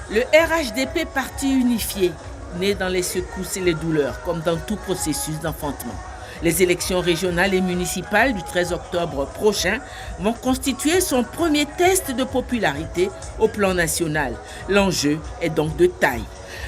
Le RHDP Parti unifié, né dans les secousses et les douleurs, comme dans tout processus d'enfantement. Les élections régionales et municipales du 13 octobre prochain vont constituer son premier test de popularité au plan national. L'enjeu est donc de taille.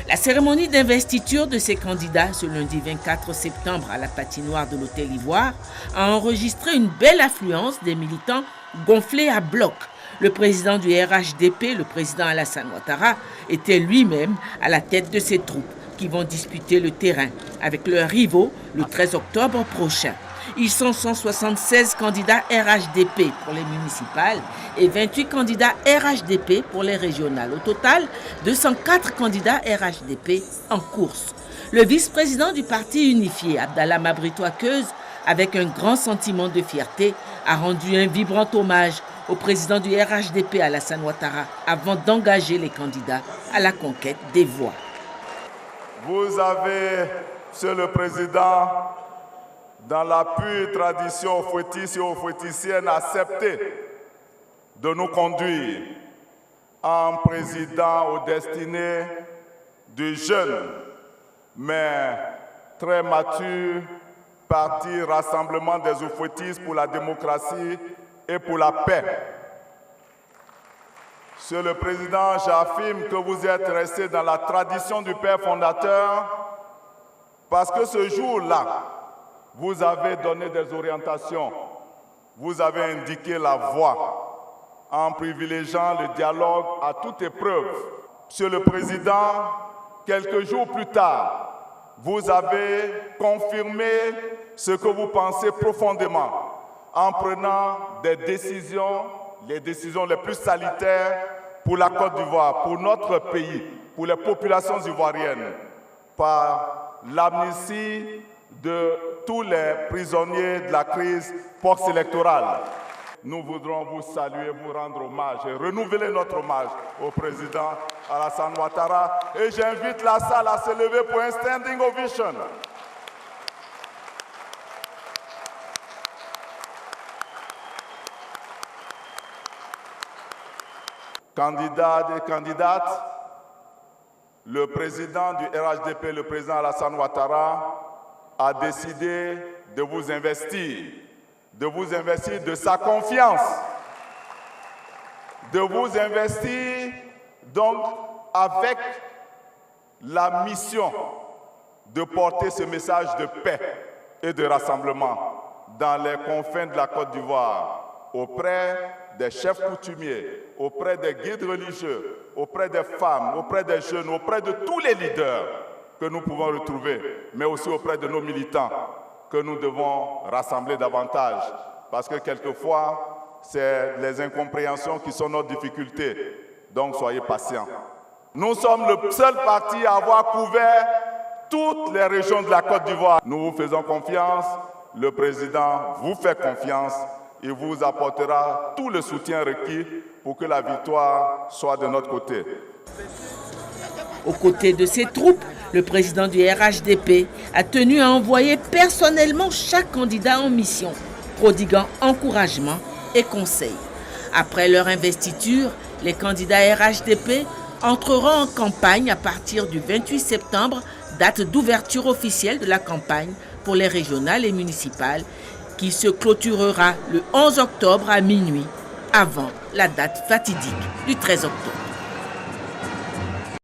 La cérémonie d'investiture de ces candidats ce lundi 24 septembre à la patinoire de l'Hôtel Ivoire a enregistré une belle affluence des militants gonflés à bloc. Le président du RHDP, le président Alassane Ouattara, était lui-même à la tête de ces troupes qui vont disputer le terrain avec leurs rivaux le 13 octobre prochain. Ils sont 176 candidats RHDP pour les municipales et 28 candidats RHDP pour les régionales. Au total, 204 candidats RHDP en course. Le vice-président du parti unifié, Abdallah Mabrito-Akeuze, avec un grand sentiment de fierté, a rendu un vibrant hommage au président du RHDP, Alassane Ouattara, avant d'engager les candidats à la conquête des voix. Vous avez, Monsieur le Président, dans la pure tradition fouettiste et fouetticienne, accepté de nous conduire en président aux destinées du jeune, mais très mature parti Rassemblement des Oufouettistes pour la démocratie et pour la paix. Monsieur le Président, j'affirme que vous êtes resté dans la tradition du Père fondateur parce que ce jour-là, vous avez donné des orientations, vous avez indiqué la voie en privilégiant le dialogue à toute épreuve. Monsieur le Président, quelques jours plus tard, vous avez confirmé ce que vous pensez profondément en prenant des décisions, les décisions les plus salutaires pour la Côte d'Ivoire, pour notre pays, pour les populations ivoiriennes, par l'amnistie de tous les prisonniers de la crise post-électorale. Nous voudrons vous saluer, vous rendre hommage et renouveler notre hommage au président Alassane Ouattara. Et j'invite la salle à se lever pour un standing ovation. Candidats et candidates, le président du RHDP, le président Alassane Ouattara, a décidé de vous investir de sa confiance, de vous investir donc avec la mission de porter ce message de paix et de rassemblement dans les confins de la Côte d'Ivoire, auprès des chefs coutumiers, auprès des guides religieux, auprès des femmes, auprès des jeunes, auprès de tous les leaders que nous pouvons retrouver, mais aussi auprès de nos militants que nous devons rassembler davantage. Parce que quelquefois, c'est les incompréhensions qui sont notre difficulté. Donc soyez patients. Nous sommes le seul parti à avoir couvert toutes les régions de la Côte d'Ivoire. Nous vous faisons confiance, le président vous fait confiance. Il vous apportera tout le soutien requis pour que la victoire soit de notre côté. Aux côtés de ces troupes, le président du RHDP a tenu à envoyer personnellement chaque candidat en mission, prodiguant encouragement et conseils. Après leur investiture, les candidats RHDP entreront en campagne à partir du 28 septembre, date d'ouverture officielle de la campagne pour les régionales et municipales, qui se clôturera le 11 octobre à minuit, avant la date fatidique du 13 octobre.